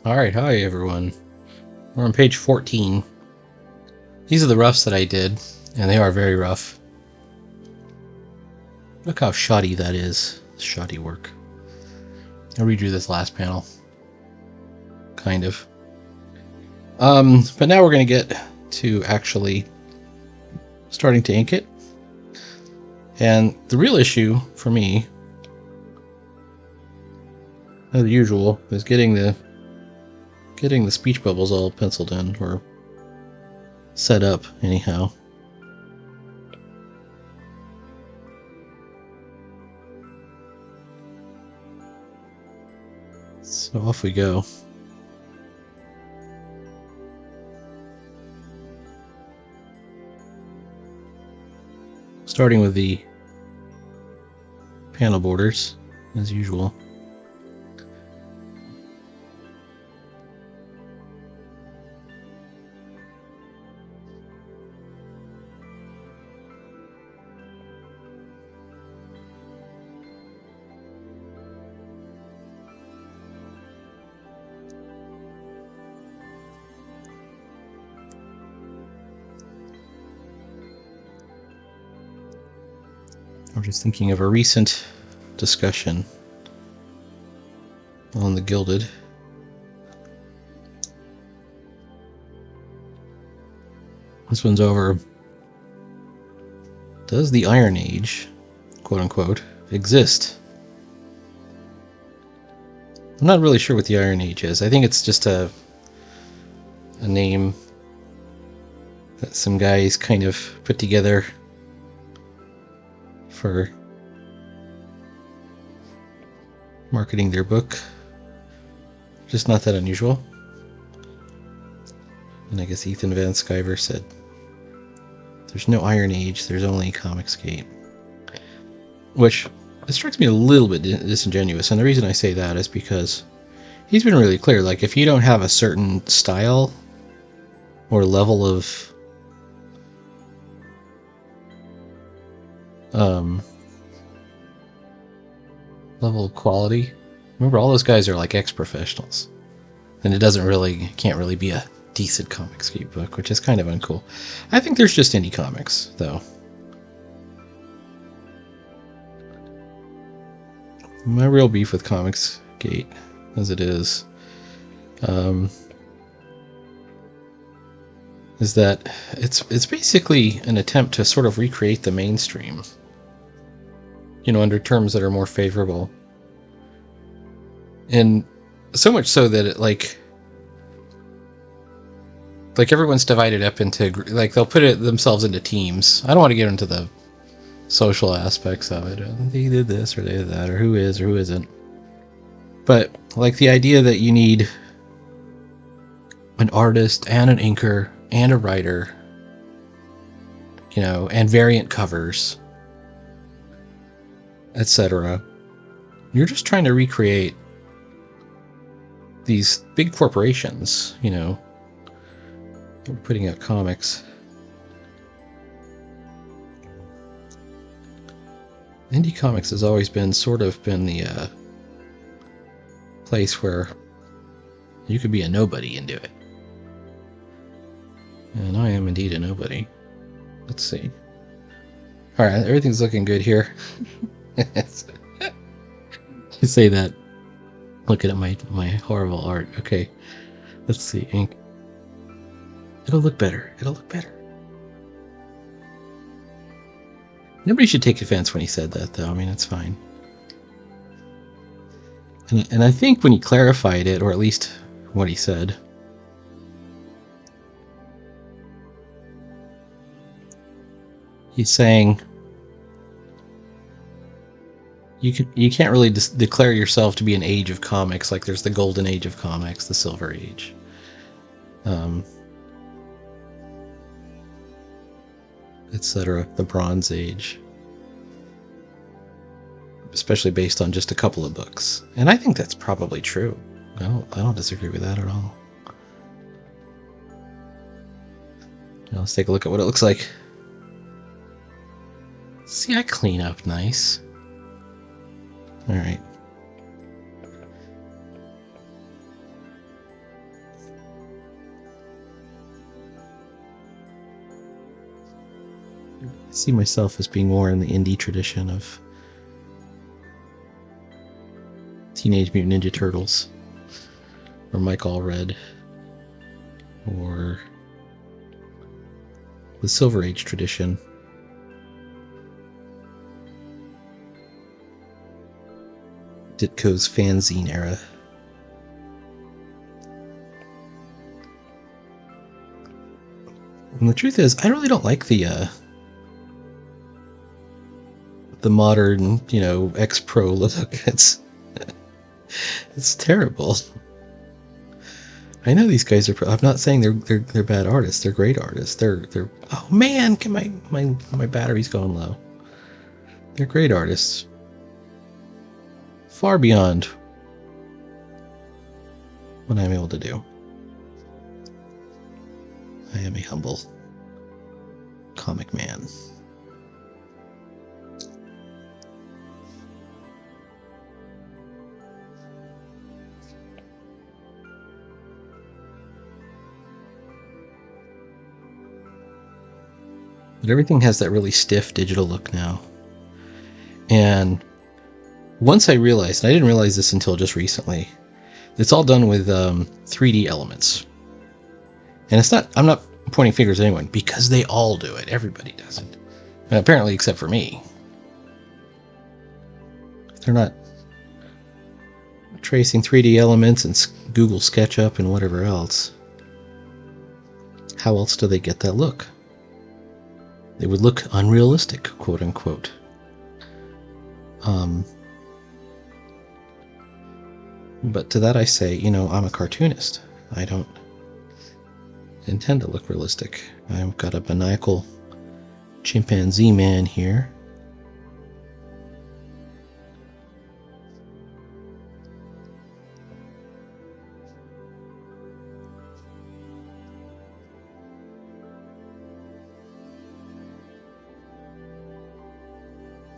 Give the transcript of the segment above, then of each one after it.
Alright, hi everyone. We're on page 14. These are the roughs that I did, and they are very rough. Look how shoddy that is. Shoddy work. I redrew this last panel. Kind of. But now we're going to get to actually starting to ink it. And the real issue for me, as usual, is getting the speech bubbles all penciled in, or set up anyhow. So off we go. Starting with the panel borders, as usual. I'm just thinking of a recent discussion on the Gilded. This one's over. Does the Iron Age, quote unquote, exist? I'm not really sure what the Iron Age is. I think it's just a name that some guys kind of put together for marketing their book. Just not that unusual. And I guess Ethan Van Sciver said, there's no Iron Age, there's only Comicsgate. Which strikes me a little bit disingenuous, and the reason I say that is because he's been really clear, like, if you don't have a certain style or level of quality. Remember, all those guys are like ex-professionals, and can't really be a decent Comicsgate book, which is kind of uncool. I think there's just indie comics, though. My real beef with Comicsgate, as it is that it's basically an attempt to sort of recreate the mainstream, under terms that are more favorable. And so much so that it, like everyone's divided up into, like, they'll put it themselves into teams. I don't want to get into the social aspects of it. They did this or they did that, or who is or who isn't. But like the idea that you need an artist and an inker and a writer, and variant covers, etc. You're just trying to recreate these big corporations, putting out comics. Indie comics has always been the place where you could be a nobody and do it. And I am indeed a nobody. Let's see. Alright, everything's looking good here. You say that looking at my horrible art. Okay, let's see. Ink. It'll look better. Nobody should take offense when he said that, though. I mean, it's fine. And I think when he clarified it, or at least what he said, he's saying you can't really declare yourself to be an age of comics. Like, there's the golden age of comics, the silver age, etc., the bronze age, especially based on just a couple of books. And I think that's probably true. I don't disagree with that at all. Now let's take a look at what it looks like. See, I clean up nice. Alright. see myself as being more in the indie tradition of Teenage Mutant Ninja Turtles, or Mike Allred, or the Silver Age tradition. Ditko's fanzine era. And the truth is, I really don't like the modern, X-Pro look. It's terrible. I know these guys are. I'm not saying they're bad artists. They're great artists. They're. Oh man, my battery's going low. They're great artists. Far beyond what I'm able to do. I am a humble comic man. But everything has that really stiff digital look now. And once I realized, and I didn't realize this until just recently, it's all done with 3D elements. And it's not, I'm not pointing fingers at anyone, because they all do it. Everybody does it. And apparently, except for me. They're not tracing 3D elements and Google SketchUp and whatever else. How else do they get that look? They would look unrealistic, quote unquote. But to that I say, I'm a cartoonist. I don't intend to look realistic. I've got a maniacal chimpanzee man here.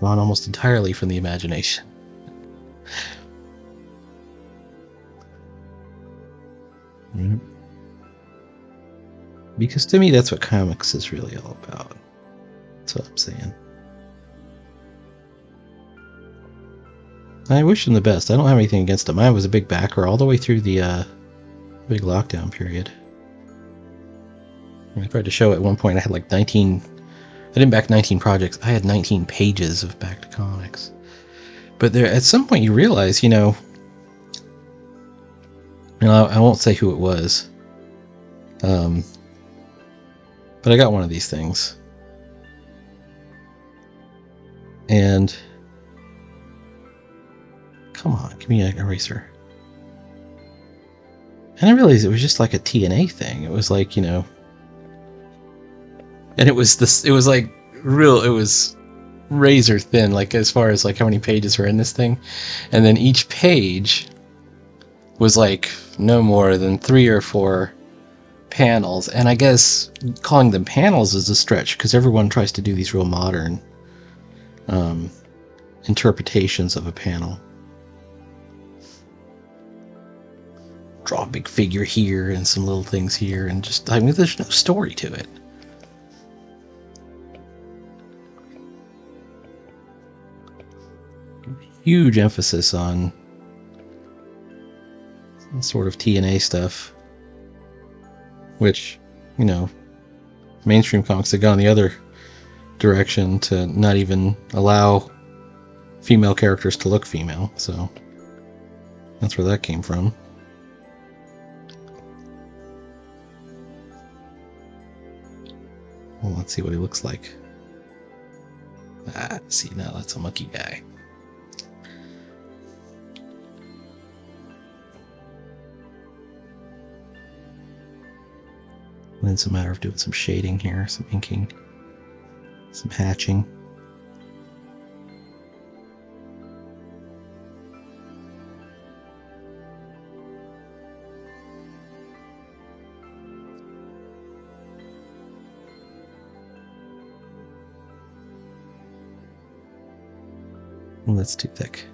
Drawn almost entirely from the imagination. Because to me, that's what comics is really all about. That's what I'm saying. I wish them the best. I don't have anything against them. I was a big backer all the way through the big lockdown period. I tried to show at one point I had like 19... I didn't back 19 projects. I had 19 pages of backed comics. But there, at some point you realize, I won't say who it was. But I got one of these things. And come on, give me an eraser. And I realized it was just like a TNA thing. It was like, and it was like real, it was razor thin, like as far as like how many pages were in this thing. And then each page was like no more than 3 or 4 panels. And I guess calling them panels is a stretch because everyone tries to do these real modern interpretations of a panel. Draw a big figure here and some little things here, and just, there's no story to it. Huge emphasis on sort of TNA stuff, which, mainstream comics have gone the other direction to not even allow female characters to look female, so that's where that came from. Well, let's see what he looks like. See, now that's a monkey guy. And it's a matter of doing some shading here, some inking, some hatching. Well, that's too thick.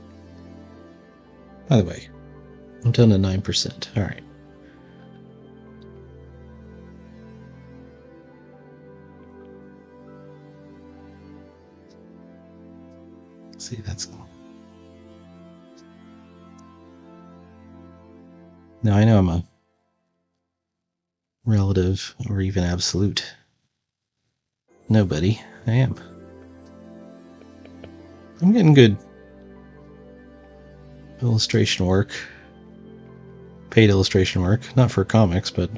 By the way, I'm down to 9%. All right. see, that's cool. Now I know I'm a relative or even absolute nobody. I am. I'm getting good illustration work. Paid illustration work. Not for comics, but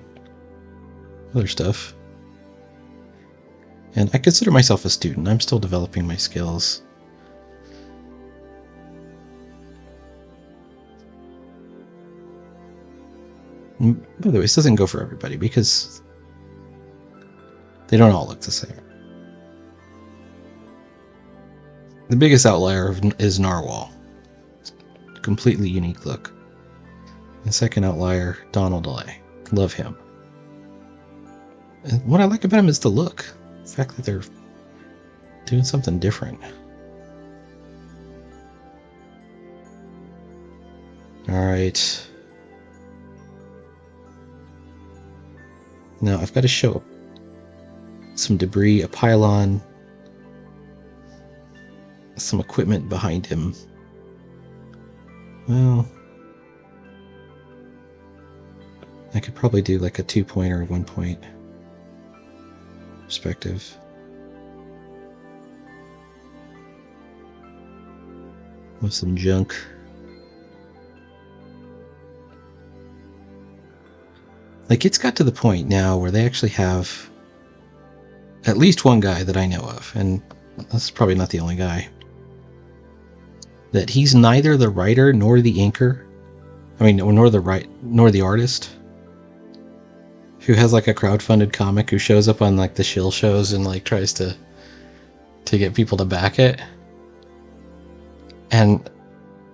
other stuff. And I consider myself a student. I'm still developing my skills. And by the way, this doesn't go for everybody because they don't all look the same. The biggest outlier is Narwhal. Completely unique look. The second outlier, Donald Delay. Love him. And what I like about him is the look. The fact that they're doing something different. Alright. Now I've got to show some debris, a pylon, some equipment behind him. Well, I could probably do like a 2-point or 1-point perspective. With some junk. Like, it's got to the point now where they actually have at least one guy that I know of, and that's probably not the only guy, that he's neither the writer nor the inker. I mean, nor the artist. Who has like a crowdfunded comic who shows up on like the shill shows and like tries to get people to back it. And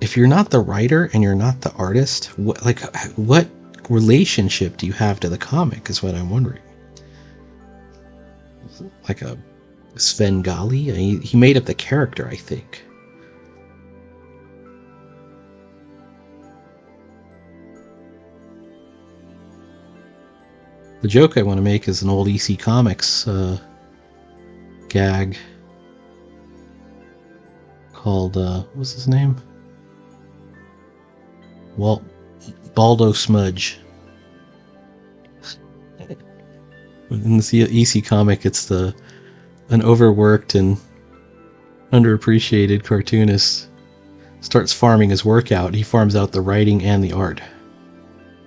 if you're not the writer and you're not the artist, what relationship do you have to the comic is what I'm wondering. Like a Svengali? He made up the character, I think. The joke I want to make is an old EC Comics gag called, what's his name? Well, Baldo Smudge. In the EC comic, it's an overworked and underappreciated cartoonist starts farming his work out. He farms out the writing and the art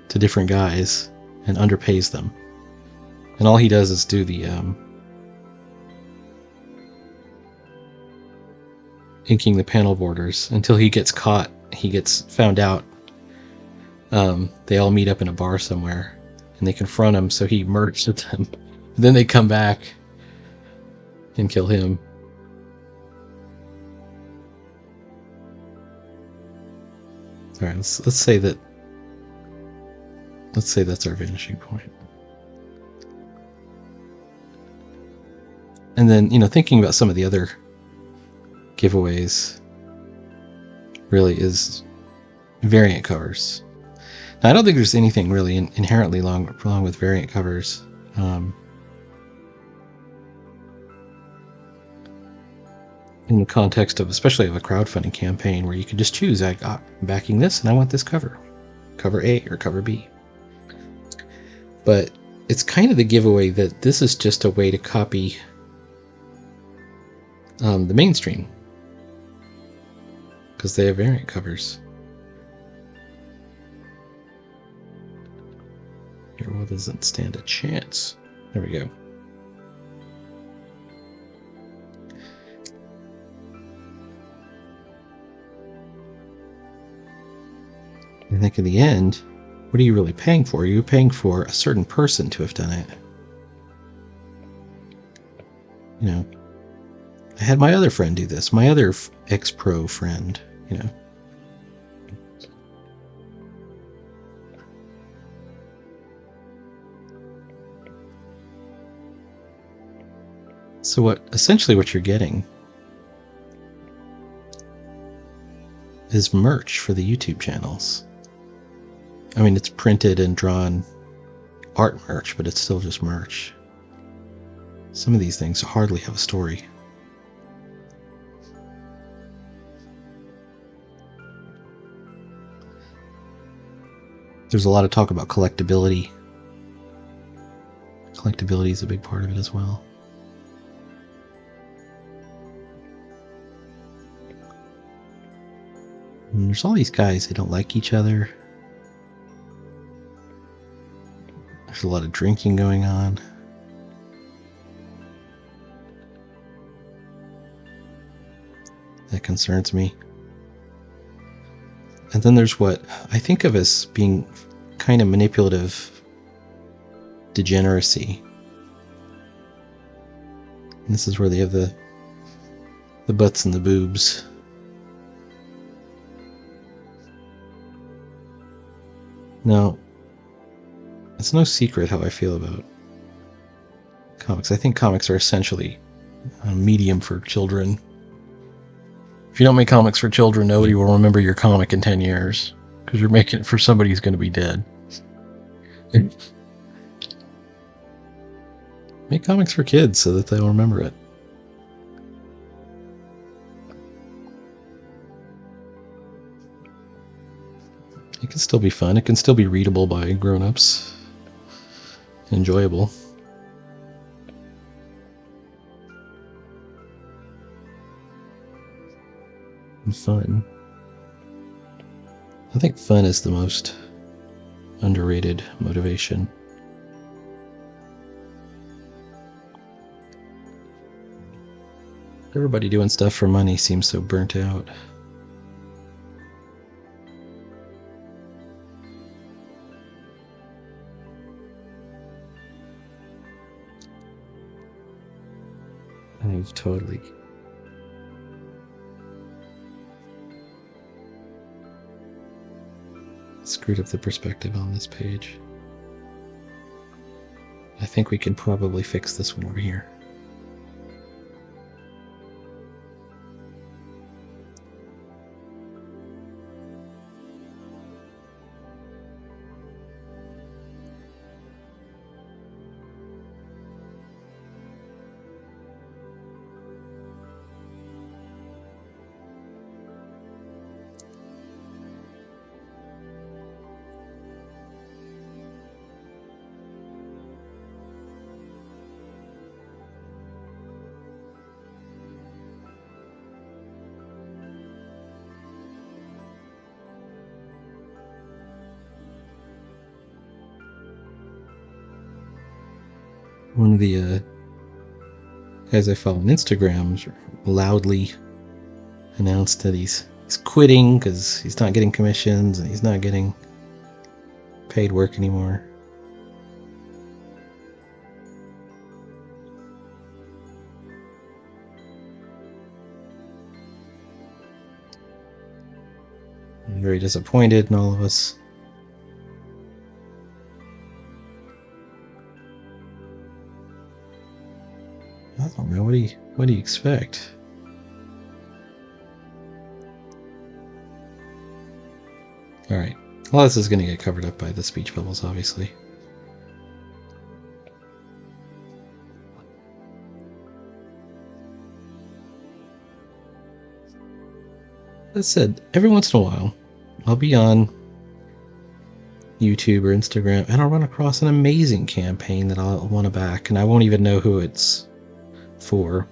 to different guys and underpays them. And all he does is do the inking the panel borders until he gets caught. He gets found out. They all meet up in a bar somewhere and they confront him, so he merged with them. Then they come back and kill him. All right, let's say that's our vanishing point. And then, thinking about some of the other giveaways really is variant covers. Now, I don't think there's anything really inherently wrong with variant covers. In the context of, especially of a crowdfunding campaign, where you can just choose, I'm backing this and I want this cover. Cover A or cover B. But it's kind of the giveaway that this is just a way to copy the mainstream, because they have variant covers. Hero doesn't stand a chance. There we go. I think in the end, what are you really paying for? You're paying for a certain person to have done it. I had my other friend do this. My other ex-pro friend, So essentially what you're getting is merch for the YouTube channels. I mean, it's printed and drawn art merch, but it's still just merch. Some of these things hardly have a story. There's a lot of talk about collectability. Collectability is a big part of it as well. And there's all these guys, they don't like each other. There's a lot of drinking going on. That concerns me. And then there's what I think of as being kind of manipulative degeneracy. And this is where they have the butts and the boobs. Now, it's no secret how I feel about comics. I think comics are essentially a medium for children. If you don't make comics for children, nobody will remember your comic in 10 years. Because you're making it for somebody who's going to be dead. Make comics for kids so that they'll remember it. It can still be fun. It can still be readable by grown-ups. Enjoyable. And fun. I think fun is the most underrated motivation. Everybody doing stuff for money seems so burnt out. I've totally screwed up the perspective on this page. I think we can probably fix this one over here. One of the guys I follow on Instagram loudly announced that he's quitting because he's not getting commissions and he's not getting paid work anymore. I'm very disappointed in all of us. I don't know. What do you expect? All right. Well, this is going to get covered up by the speech bubbles, obviously. That said, every once in a while, I'll be on YouTube or Instagram, and I'll run across an amazing campaign that I'll want to back, and I won't even know who it's for.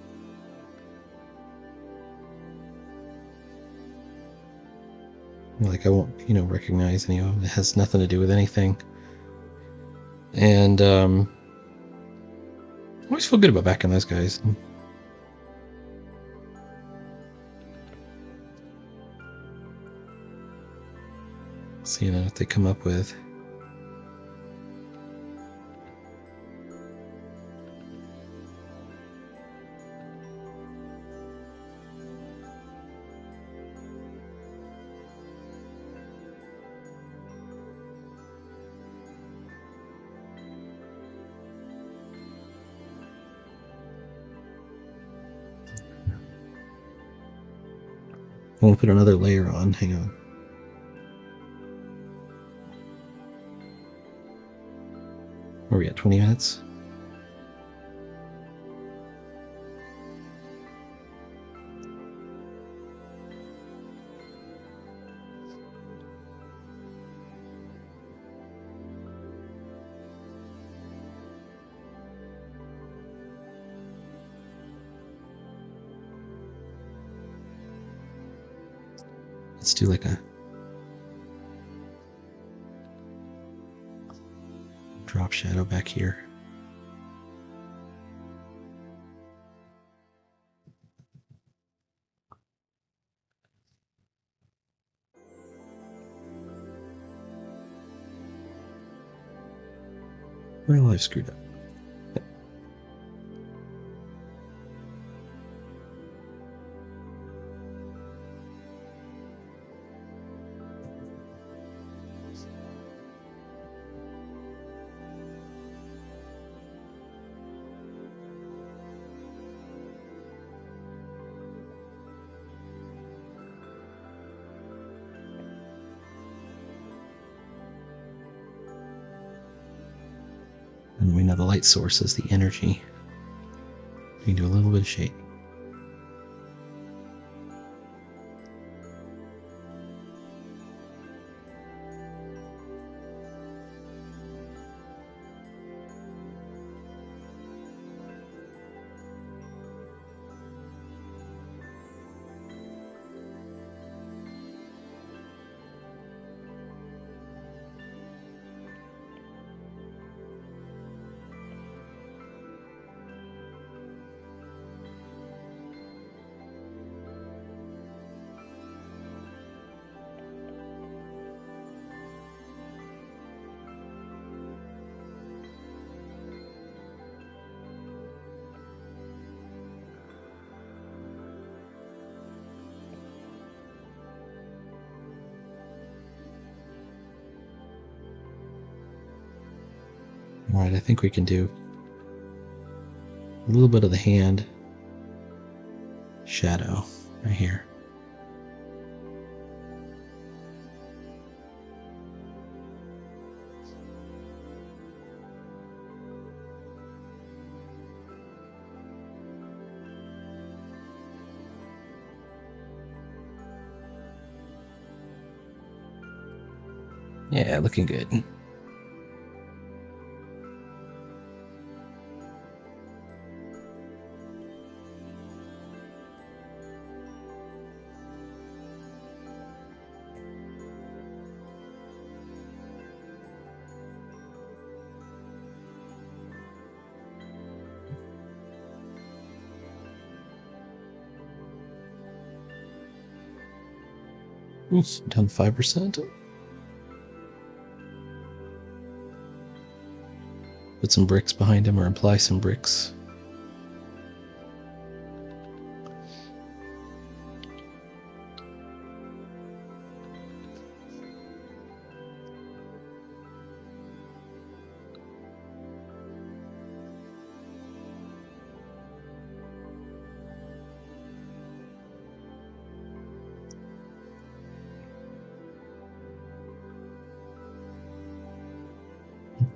Like, I won't, recognize any of them. It has nothing to do with anything. And I always feel good about backing those guys. So, what they come up with. I'm going to put another layer on. Hang on. Where are we at? 20 minutes? Let's do like a drop shadow back here. Well, I've screwed up. And we know the light source is the energy. We can do a little bit of shade. Alright, I think we can do a little bit of the hand shadow right here. Yeah, looking good. Oof, down 5%. Put some bricks behind him or imply some bricks.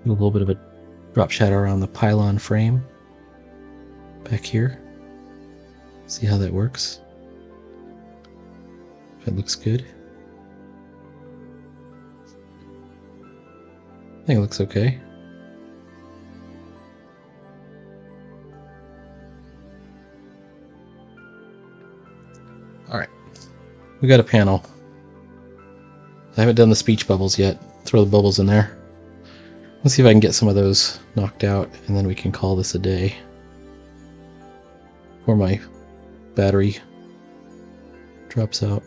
Do a little bit of a drop shadow around the pylon frame back here. See how that works. If it looks good. I think it looks okay. Alright. We got a panel. I haven't done the speech bubbles yet. Throw the bubbles in there. Let's see if I can get some of those knocked out, and then we can call this a day. Before my battery drops out.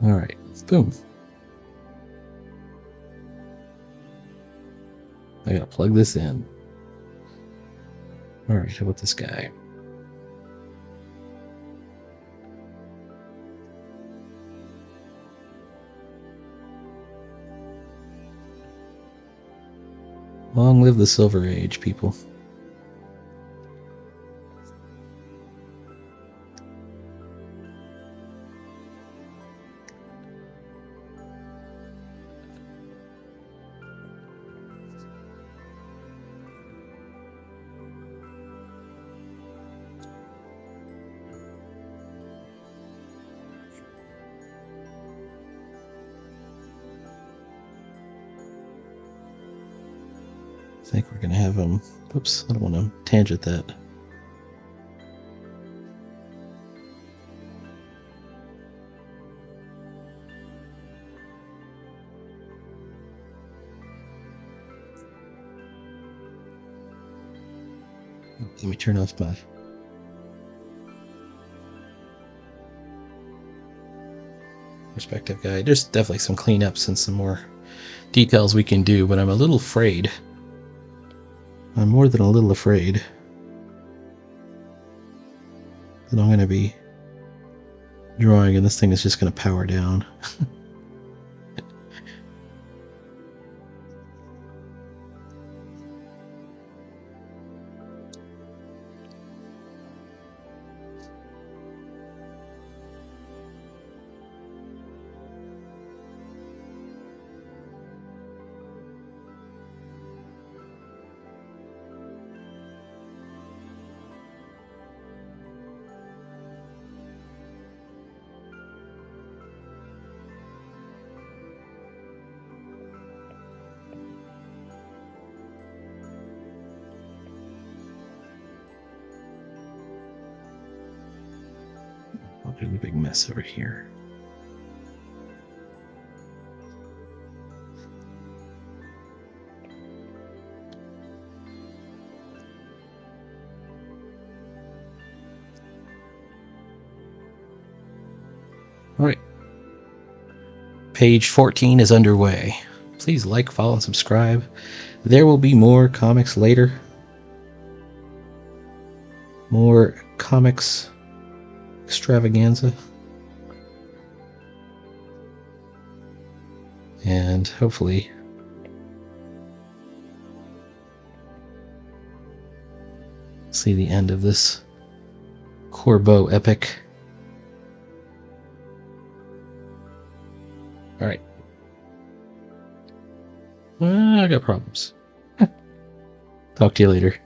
Alright, boom. I gotta plug this in. Alright, how about this guy? Long live the Silver Age, people. think we're going to have them... Oops, I don't want to tangent that. Let me turn off my... perspective guide. There's definitely some cleanups and some more details we can do, but I'm a little afraid. I'm more than a little afraid that I'm going to be drawing and this thing is just going to power down. Oh, there's a big mess over here. All right. Page 14 is underway. Please like, follow, and subscribe. There will be more comics later. More comics extravaganza. And hopefully see the end of this Corbeau epic. Alright. I got problems. Talk to you later.